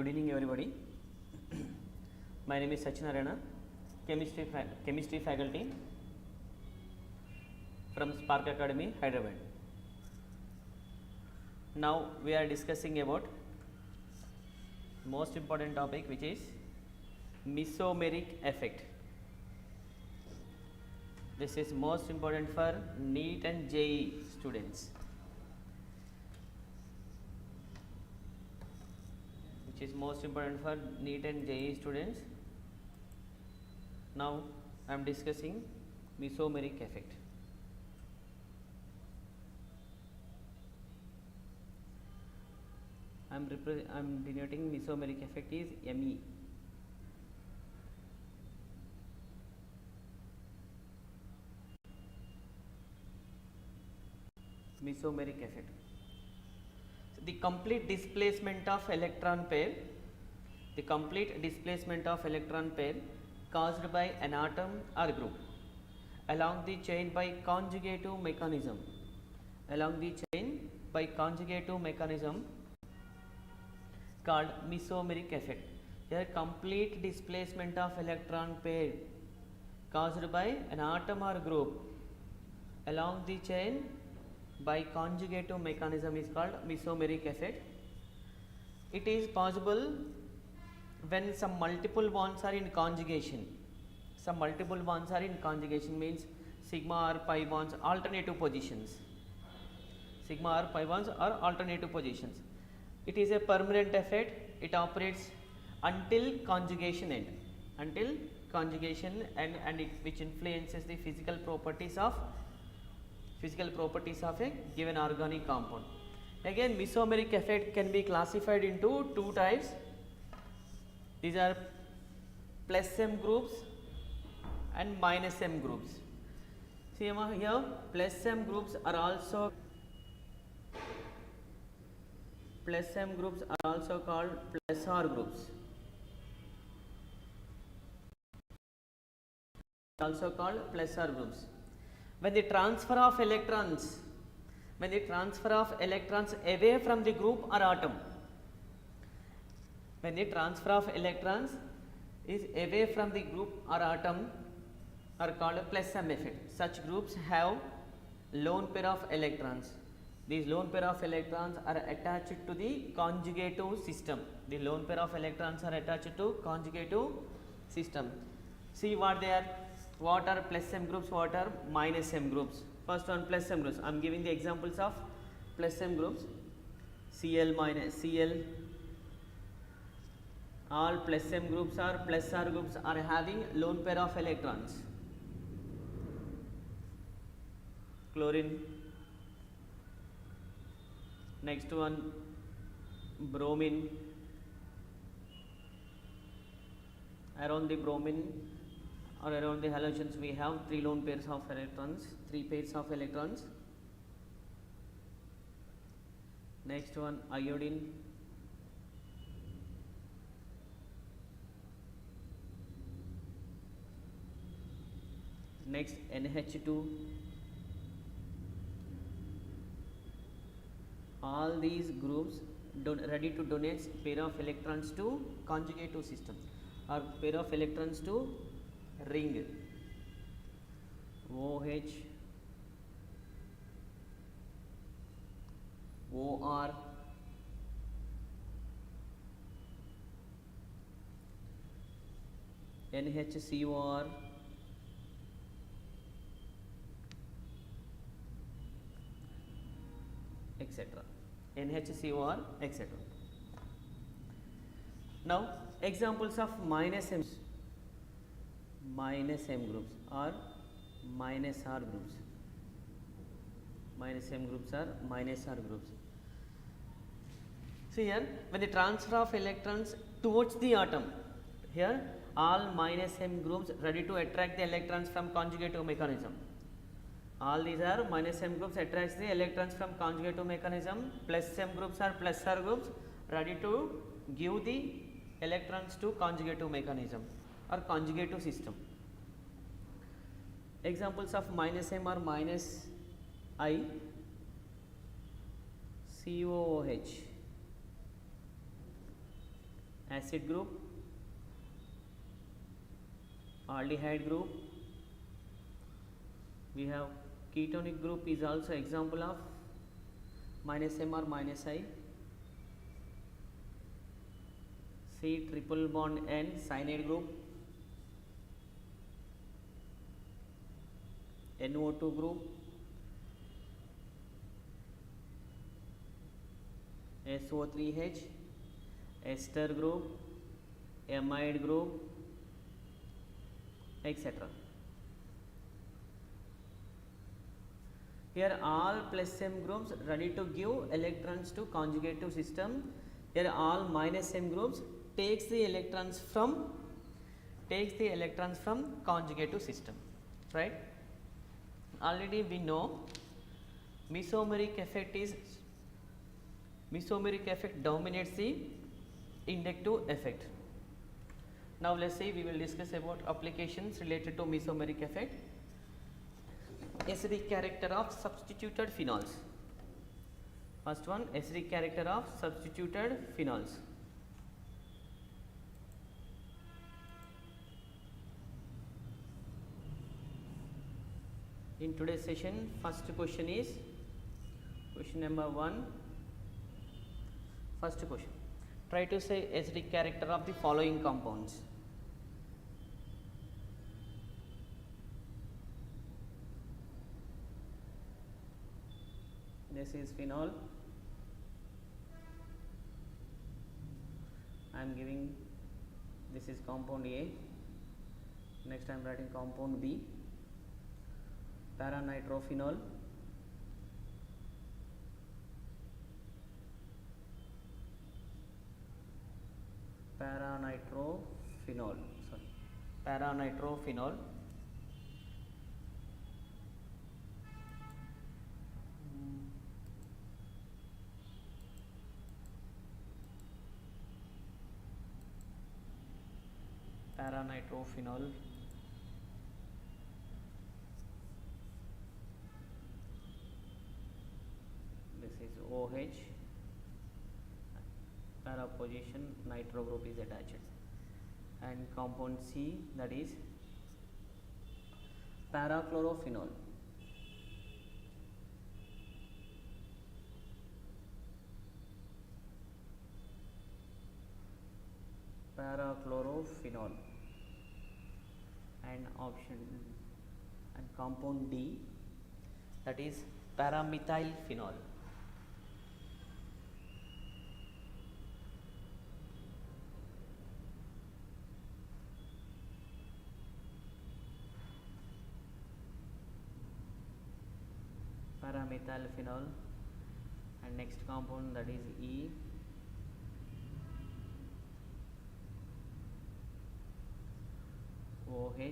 Good evening, everybody. My name is Sachinarayana, chemistry faculty from Spark Academy, Hyderabad. Now we are discussing about most important topic, which is mesomeric effect. This is most important for NEET and JEE students. Which is most important for NEET and JEE students. Now I am discussing mesomeric effect. I am denoting mesomeric effect is ME. Mesomeric effect. So, the complete displacement of electron pair, caused by an atom or group along the chain by conjugative mechanism, called mesomeric effect. Here, complete displacement of electron pair caused by an atom or group along the chain by conjugative mechanism is called mesomeric effect. It is possible when some multiple bonds are in conjugation. Means sigma or pi bonds alternative positions. It is a permanent effect. It operates until conjugation end. And which influences the physical properties of a given organic compound. Again, mesomeric effect can be classified into two types. These are plus M groups and minus M groups. See here, plus M groups are also called plus R groups. When the transfer of electrons away from the group or atom, are called plus M effect. Such groups have lone pair of electrons. These lone pair of electrons are attached to the conjugative system. See what they are. What are plus M groups, what are minus M groups? First one, plus M groups. I am giving the examples of plus M groups. Cl minus Cl. All plus M groups or plus R groups are having lone pair of electrons. Chlorine. Next one, bromine. Around the bromine or around the halogens, we have three pairs of electrons. Next one, iodine. Next, NH2. All these groups ready to donate pair of electrons to conjugative system or pair of electrons to ring. OH, OR, NHCOR, etc. NHCOR, etc. Now, examples of minus M groups or minus R groups. See here, when the transfer of electrons towards the atom, here all minus M groups ready to attract the electrons from conjugative mechanism. All these are minus M groups attracts the electrons from conjugative mechanism. Plus M groups are plus R groups ready to give the electrons to conjugative mechanism or conjugative system. Examples of minus M are minus I, COOH, acid group, aldehyde group. We have ketonic group is also example of minus M or minus I. C triple bond N, cyanide group. NO2 group. SO3H, ester group, amide group, etc. Here all plus M groups ready to give electrons to conjugative system. Here all minus M groups takes the electrons from conjugative system, right? Already we know mesomeric effect dominates the inductive effect. Now let's see, we will discuss about applications related to mesomeric effect. Acidic character of substituted phenols. First one, acidic character of substituted phenols. In today's session, first question is question number 1. First question, try to say acidic character of the following compounds. This is phenol. I am giving, this is compound A. Next I am writing compound B. Paranitrophenol, paranitrophenol, this is OH, para position nitro group is attached, and compound C, that is parachlorophenol. And option and compound D, that is paramethylphenol. And next compound, that is E, OH,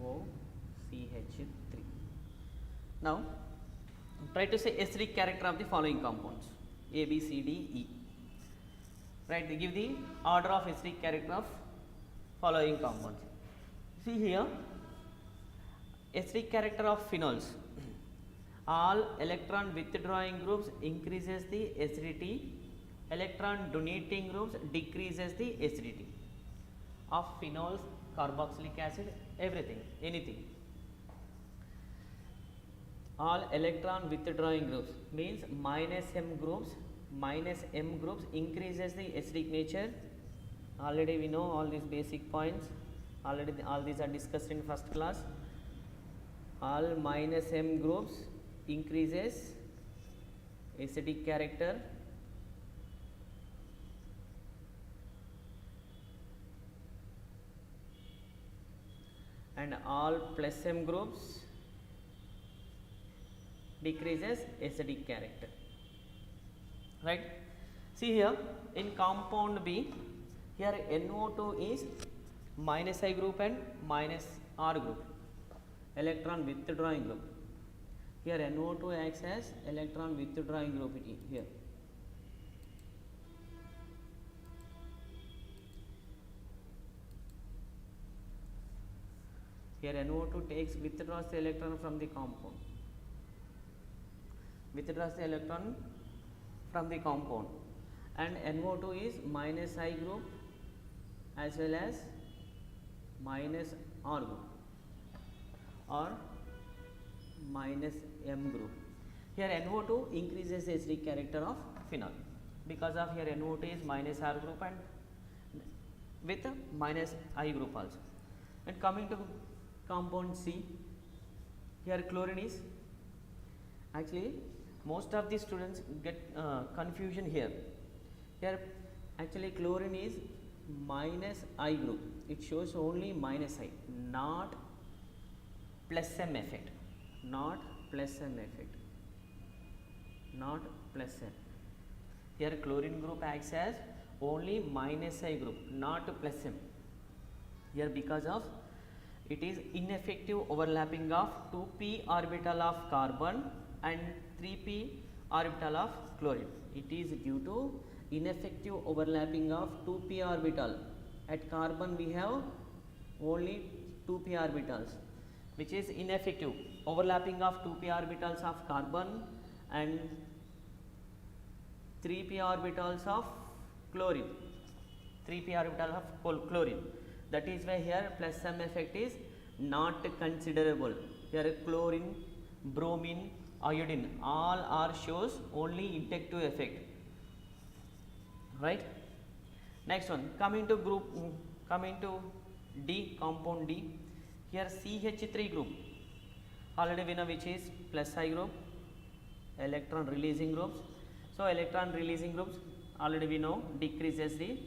OCH3. Now try to say acidic character of the following compounds A, B, C, D, E. Right, they give the order of acidic character of following compounds. See here, acidic character of phenols. All electron withdrawing groups increases the acidity, electron donating groups decreases the acidity. Of phenols, carboxylic acid, everything, anything. All electron withdrawing groups means minus M groups increases the acidic nature. Already we know all these basic points. Already all these are discussed in first class. All minus M groups increases acidic character, and all plus M groups decreases acidic character. Right? See here in compound B, here NO2 is minus I group and minus R group, electron withdrawing group. Here NO2 acts as electron withdrawing group here. Here NO2 withdraws the electron from the compound. and NO2 is minus I group as well as minus R group or minus M group. Here NO2 increases the acidic character of phenol because of here NO2 is minus R group and with minus I group also. And coming to compound C, here chlorine is, actually most of the students get confusion here. Here actually chlorine is minus I group, it shows only minus I, not plus M effect, not plus M effect, not plus M. Here chlorine group acts as only minus I group, not plus M. Here because of it is ineffective overlapping of 2p orbital of carbon and 3p orbital of chlorine. It is due to ineffective overlapping of 2p orbital. At carbon we have only 2p orbitals, which is ineffective overlapping of 2p orbitals of carbon and 3p orbitals of chlorine, 3p orbital of chlorine. That is why here plus M effect is not considerable. Here chlorine, bromine, iodine all are shows only inductive effect, right? Next one, coming to group, coming to D, compound D. Here CH3 group already we know which is plus I group, electron releasing groups. So electron releasing groups already we know decreases the,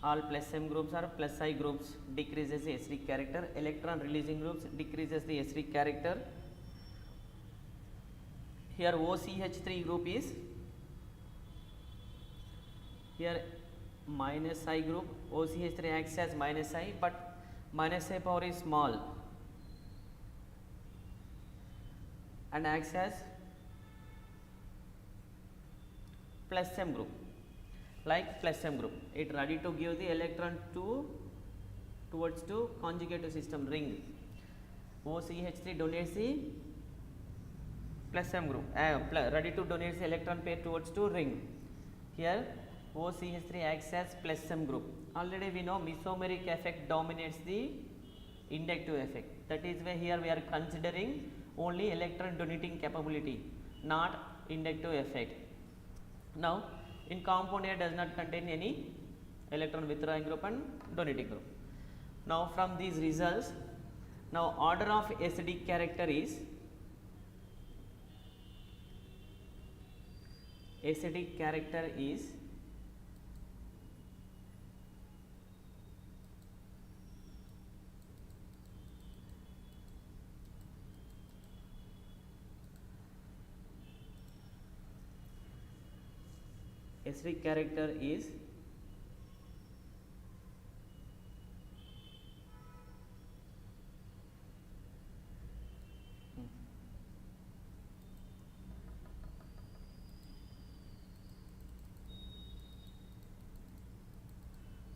all plus M groups or plus I groups decreases the acidic character, electron releasing groups decreases the acidic character. Here OCH3 group is, here minus I group, OCH3 acts as minus I, but minus I power is small and acts as plus M group, like plus M group. It ready to give the electron towards to conjugative system ring. OCH3 donates the plus M group, ready to donate the electron pair towards to ring. Here OCH3 acts as plus M group. Already we know mesomeric effect dominates the inductive effect. That is why here we are considering only electron donating capability, not inductive effect. Now in compound A does not contain any electron withdrawing group and donating group. Now from these results, now order of acidic character is, acidic character is acidic character is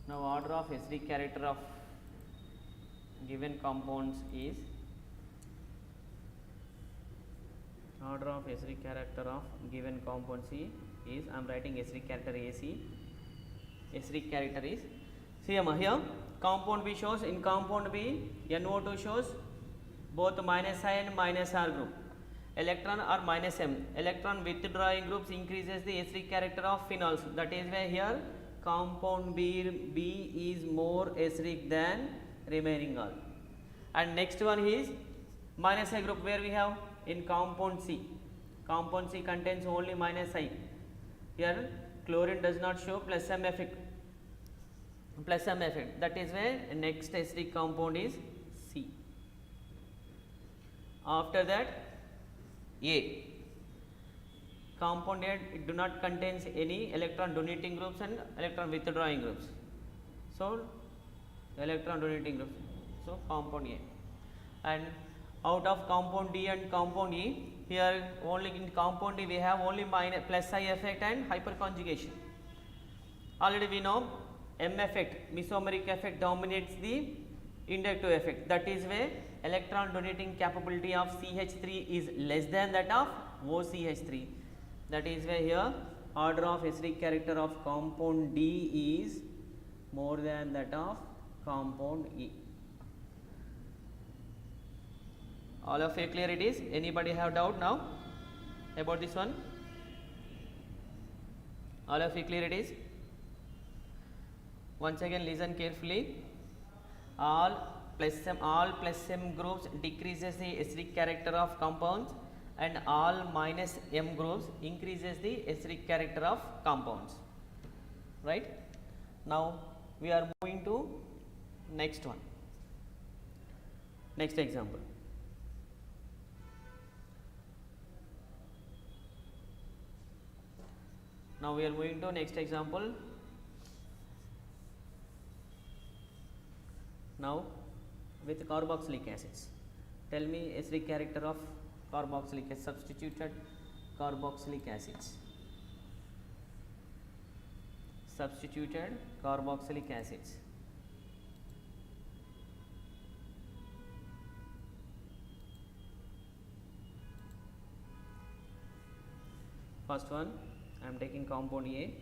now order of acidic character of given compounds is, order of acidic character of given compound C is, I am writing acidic character AC, acidic character is, see here compound B shows, in compound B NO2 shows both minus I and minus R group, electron or minus M, electron withdrawing groups increases the acidic character of phenols. That is why here compound B is more acidic than remaining all. And next one is minus I group, where we have in compound C. Compound C contains only minus I. Here chlorine does not show plus M effect. Plus M effect. That is where next acidic compound is C. After that A. Compound A, it do not contains any electron donating groups and electron withdrawing groups. So electron donating groups. So compound A. And out of compound D and compound E, here only in compound D we have only minus plus I effect and hyperconjugation. Already we know M effect, mesomeric effect dominates the inductive effect. That is where electron donating capability of CH3 is less than that of OCH3. That is why here order of acidic character of compound D is more than that of compound E. All of you clear it is? Anybody have doubt now about this one? All of you clear it is? Once again listen carefully. All plus M groups decreases the acidic character of compounds, and all minus M groups increases the acidic character of compounds. Right? Now we are moving to next one. Next example. Now we are moving to next example. Now with carboxylic acids, tell me acidic character of carboxylic acid, substituted carboxylic acids. Substituted carboxylic acids. First one, I am taking compound A,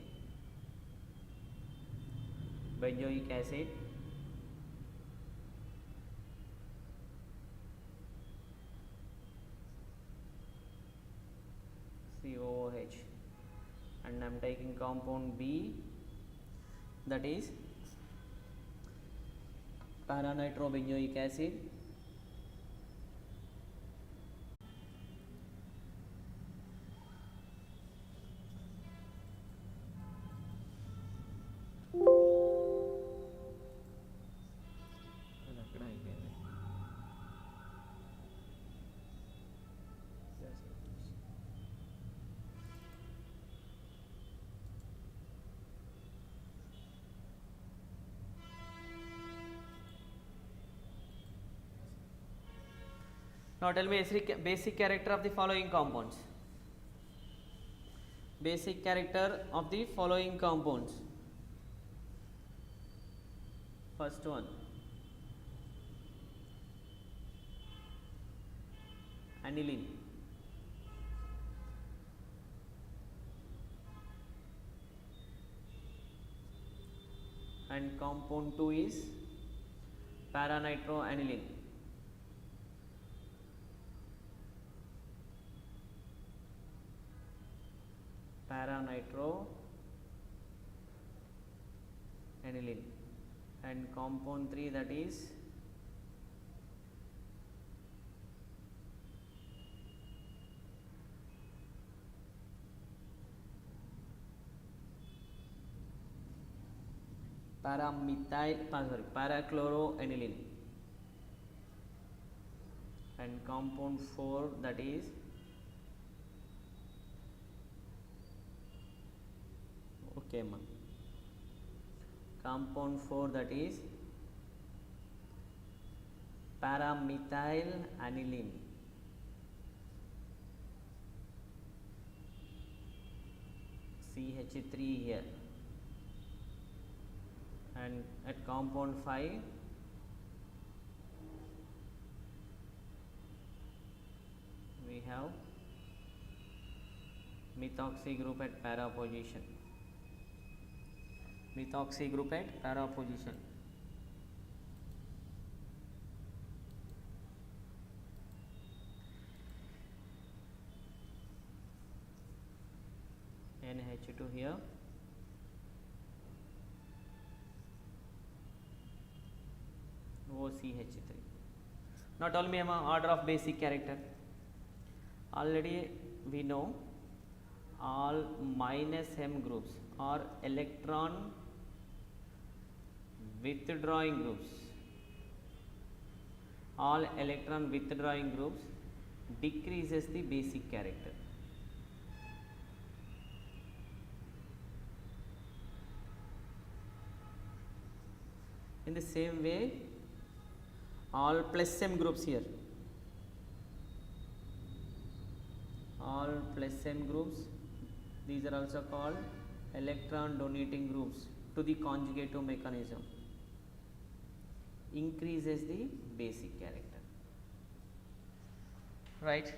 benzoic acid, COOH, and I am taking compound B, that is para-nitrobenzoic acid, Now tell me basic character of the following compounds. Basic character of the following compounds. First one, aniline. And compound 2 is para-nitroaniline. Para-nitroaniline, and compound 3, that is parachloroaniline, and compound 4, that is okay ma. Compound 4, that is paramethyl-aniline. CH3 here, and at compound 5 we have methoxy group at para position. Methoxy group at para position. NH2 here, OCH3. Now tell me order of basic character. Already we know all minus M groups are electron withdrawing groups. All electron withdrawing groups decreases the basic character. In the same way, all plus M groups here, all plus M groups, these are also called electron donating groups to the conjugative mechanism, increases the basic character, right?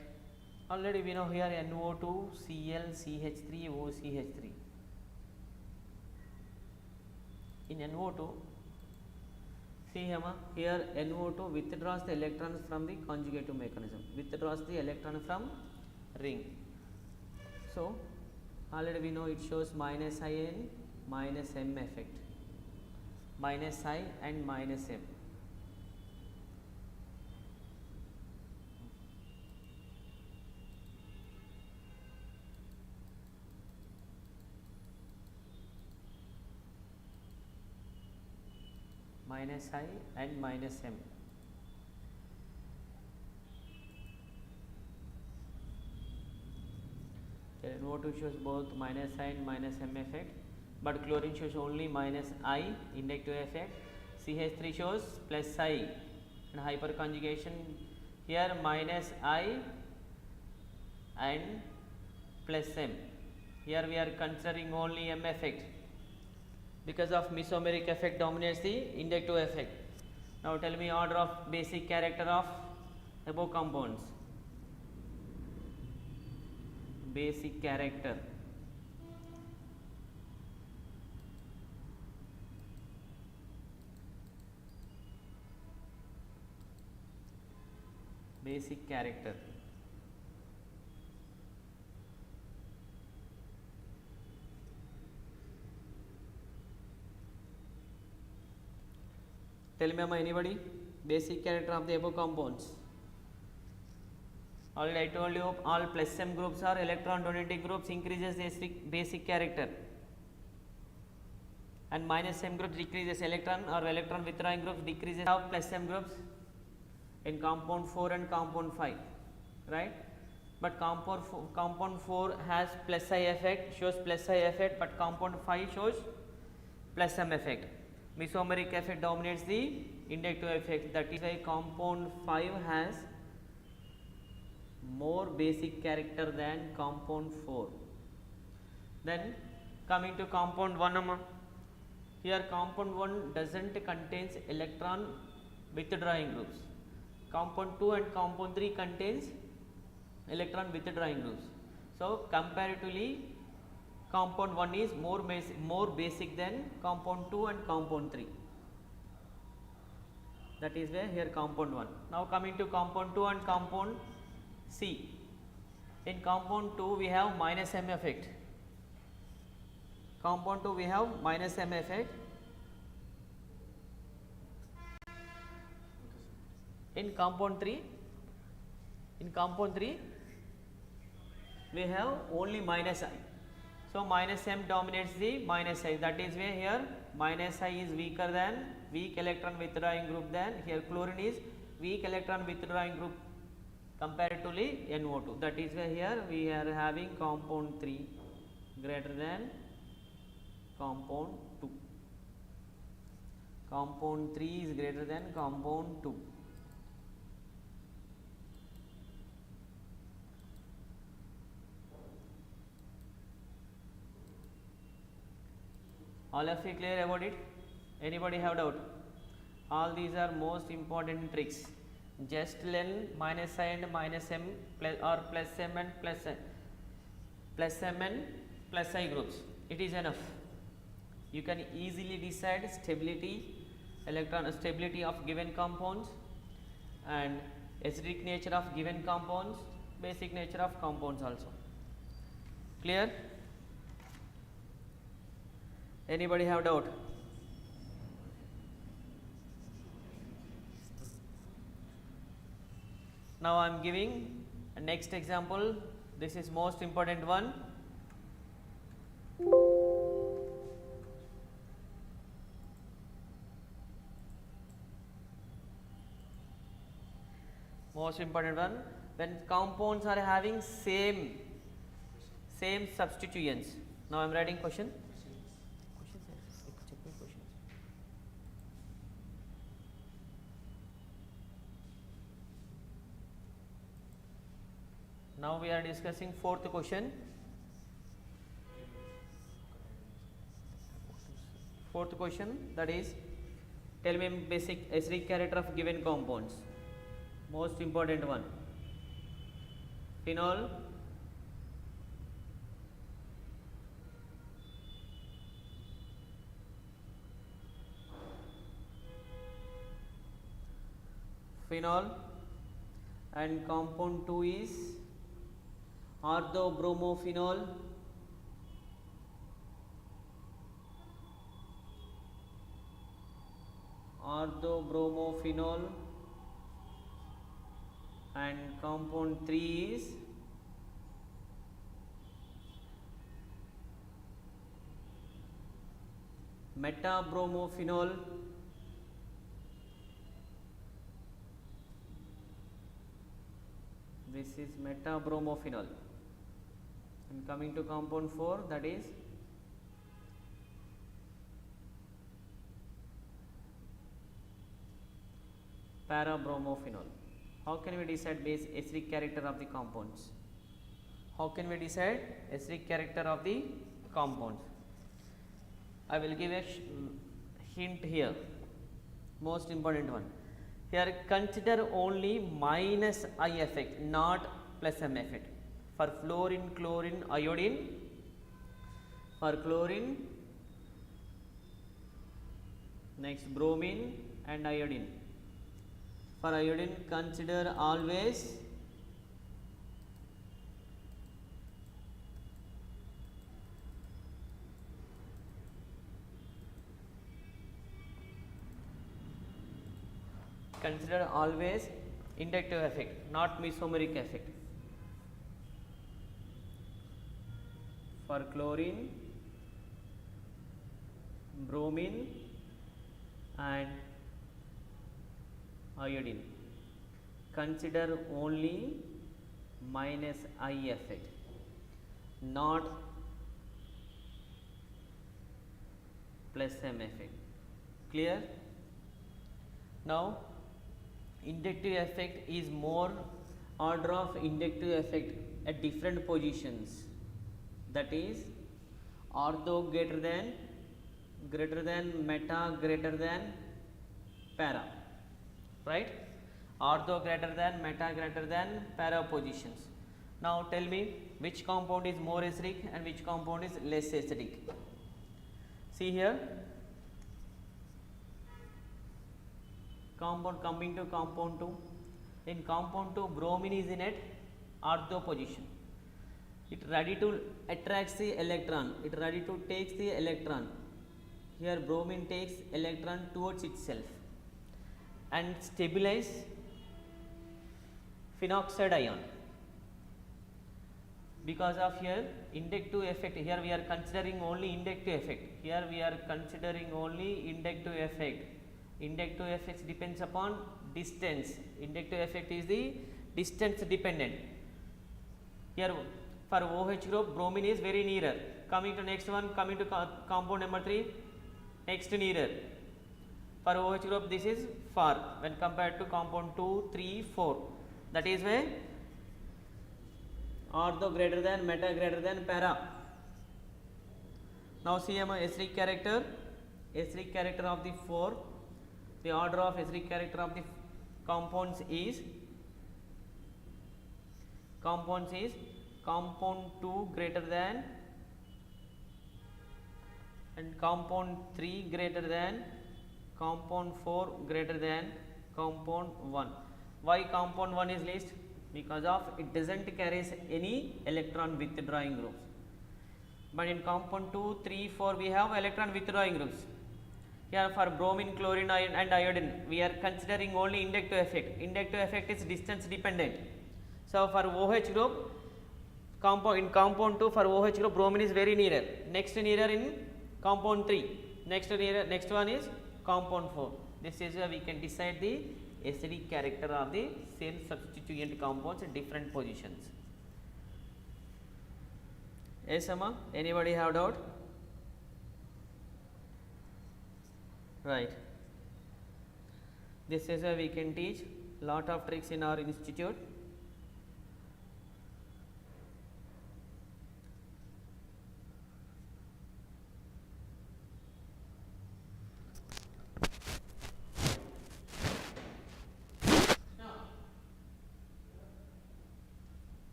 Already we know here NO2, Cl, CH3, OCH3. In NO2, see here NO2 withdraws the electrons from the conjugative mechanism, withdraws the electron from ring. So already we know it shows minus I and minus M effect, minus I and minus M. Minus I and minus M. NO2 shows both minus I and minus M effect, but chlorine shows only minus I inductive effect. CH3 shows plus I and hyperconjugation. Here minus I and plus M. Here we are considering only M effect, because of mesomeric effect dominates the inductive effect. Now tell me order of basic character of above compounds. Basic character. Basic character. Tell me anybody basic character of the above compounds. Already I told you all plus M groups are electron donating groups, increases the basic character, and minus M groups decreases electron or electron withdrawing groups decreases of plus M groups in compound 4 and compound 5, right? But compound 4 has plus I effect, shows plus I effect, but compound 5 shows plus M effect. Mesomeric effect dominates the inductive effect. That is why compound 5 has more basic character than compound 4. Then coming to compound 1, here compound 1 doesn't contains electron withdrawing groups. Compound 2 and compound 3 contains electron withdrawing groups. So comparatively compound 1 is more basic than compound 2 and compound 3. That is where here compound 1. Now coming to compound 2 and compound C. In compound 2 we have minus M effect. Compound 2 we have minus M effect. In compound 3 we have only minus I. So minus M dominates the minus I. That is why here minus I is weaker than weak electron withdrawing group than here chlorine is weak electron withdrawing group comparatively NO2. That is why here we are having compound 3 greater than compound 2. Compound 3 is greater than compound 2. All of you clear about it? Anybody have doubt? All these are most important tricks. Just learn minus I and minus M plus or plus M and plus M and plus I groups. It is enough. You can easily decide stability, electron stability of given compounds and acidic nature of given compounds, basic nature of compounds also. Clear? Anybody have doubt? Now I am giving a next example. This is most important one. Most important one, when compounds are having same substituents. Now I am writing question. Now we are discussing fourth question. Fourth question, that is, tell me basic acidic character of given compounds. Most important one. phenol, phenol, and compound 2 is orthobromophenol, and compound 3 is metabromophenol, this is metabromophenol. And coming to compound 4, that is parabromophenol. How can we decide base acidic character of the compounds? How can we decide acidic character of the compounds? I will give a hint here, most important one. Here consider only minus I effect, not plus M effect. For fluorine, chlorine, iodine, for chlorine, next bromine and iodine. For iodine, consider always inductive effect, not mesomeric effect. For chlorine, bromine and iodine, consider only minus I effect, not plus M effect. Clear? Now inductive effect is more order of inductive effect at different positions, that is ortho greater than, meta greater than, para, right? Ortho greater than, meta greater than, para positions. Now tell me which compound is more acidic and which compound is less acidic. See here, compound, coming to compound 2. In compound 2, bromine is in at ortho position. It ready to attracts the electron, it ready to takes the electron. Here bromine takes electron towards itself and stabilize phenoxide ion. Because of here inductive effect, here we are considering only inductive effect. Here we are considering only inductive effect. Inductive effects depends upon distance. Inductive effect is the distance dependent. Here for OH group, bromine is very nearer. Coming to next one, coming to compound number 3, next nearer. For OH group, this is far when compared to compound 2, 3, 4. That is why ortho greater than, meta greater than, para. Now see acidic character of the 4. The order of acidic character of the compounds is compound 2 greater than and compound 3 greater than, compound 4 greater than compound 1. Why compound 1 is least? Because of it doesn't carries any electron withdrawing groups. But in compound 2, 3, 4 we have electron withdrawing groups. Here for bromine, chlorine and iodine we are considering only inductive effect. Inductive effect is distance dependent. So for OH group, in compound 2 for OH group bromine is very nearer. Next nearer in compound 3. Next one is compound 4. This is where we can decide the acidic character of the same substituent compounds in different positions. Yes, Amma? Anybody have doubt? Right. This is where we can teach lot of tricks in our institute.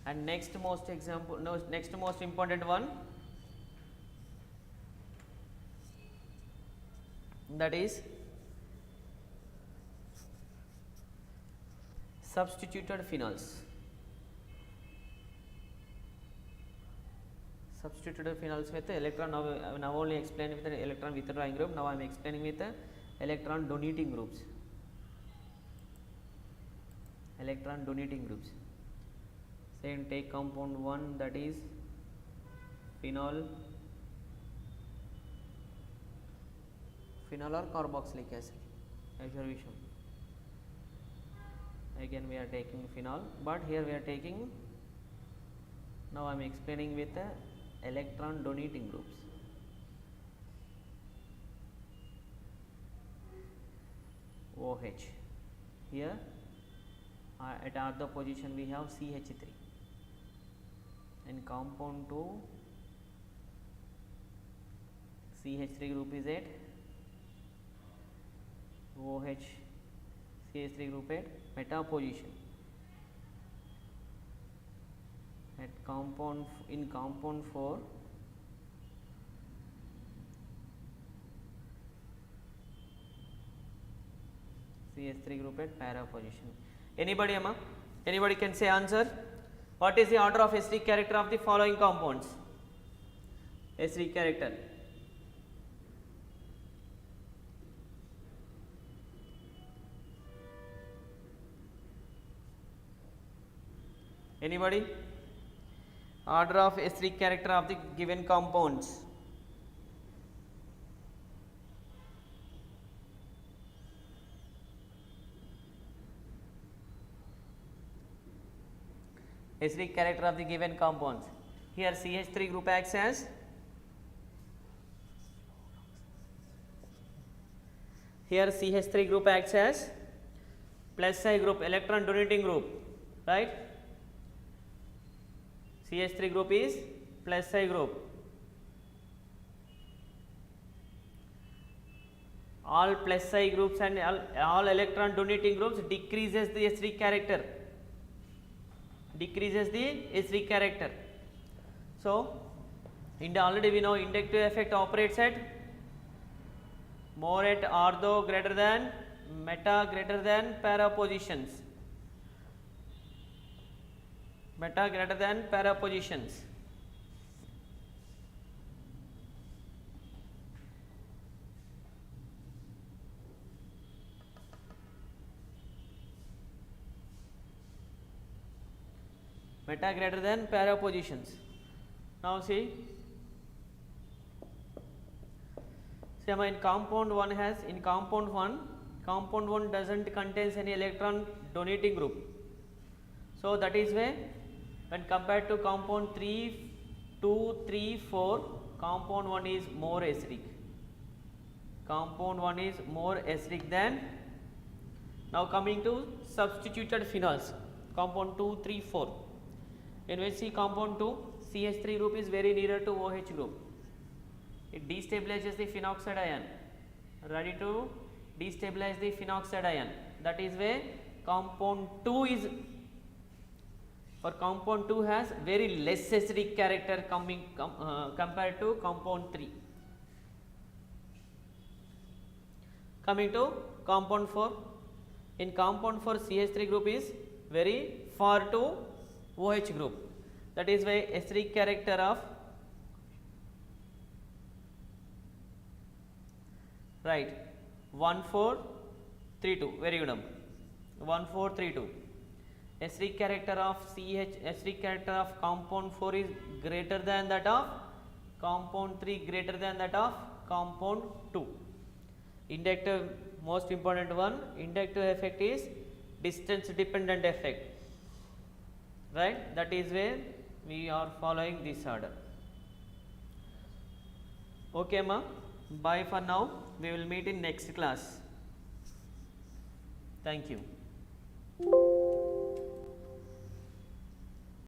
And next most example, no, next most important one, that is substituted phenols. Substituted phenols with electron. Now only explained with the electron withdrawing group. Now I am explaining with the electron donating groups. Electron donating groups. Say take compound 1, that is phenol or carboxylic acid, as your vision. Again we are taking phenol, but here we are taking, now I am explaining with the electron donating groups. OH. Here at other position we have CH3. In compound 2, CH3 group is at OH, CH3 group at meta position. At compound, in compound 4, CH3 group at para position. Anybody, Amma? Anybody can say answer? What is the order of acidic character of the following compounds? Acidic character. Anybody? Order of acidic character of the given compounds. Acidic character of the given compounds. Here CH3 group acts as plus I group, electron donating group, right? CH3 group is plus I group. All plus I groups and all electron donating groups decreases the acidic character. So, already we know inductive effect operates at more at ortho greater than meta greater than para positions. Meta greater than para positions. Meta greater than para positions. Now see, in compound 1 has, in compound 1 doesn't contains any electron donating group. So that is why when compared to compound 3, 2, 3, 4, compound 1 is more acidic. Compound 1 is more acidic than. Now coming to substituted phenols, compound 2, 3, 4. When we see compound 2, CH3 group is very nearer to OH group. It destabilizes the phenoxide ion. Ready to destabilize the phenoxide ion. That is why compound 2 is, for compound 2 has very less acidic character compared to compound 3. Coming to compound 4. In compound 4, CH3 group is very far to OH group. That is why acidic character of, right, 1, 4, 3, 2. Very good. 1, 4, 3, 2. Acidic character of acidic character of compound 4 is greater than that of compound 3, greater than that of compound 2. Inductive, most important one, inductive effect is distance dependent effect, right? That is where we are following this order. Okay, ma. Bye for now. We will meet in next class. Thank you.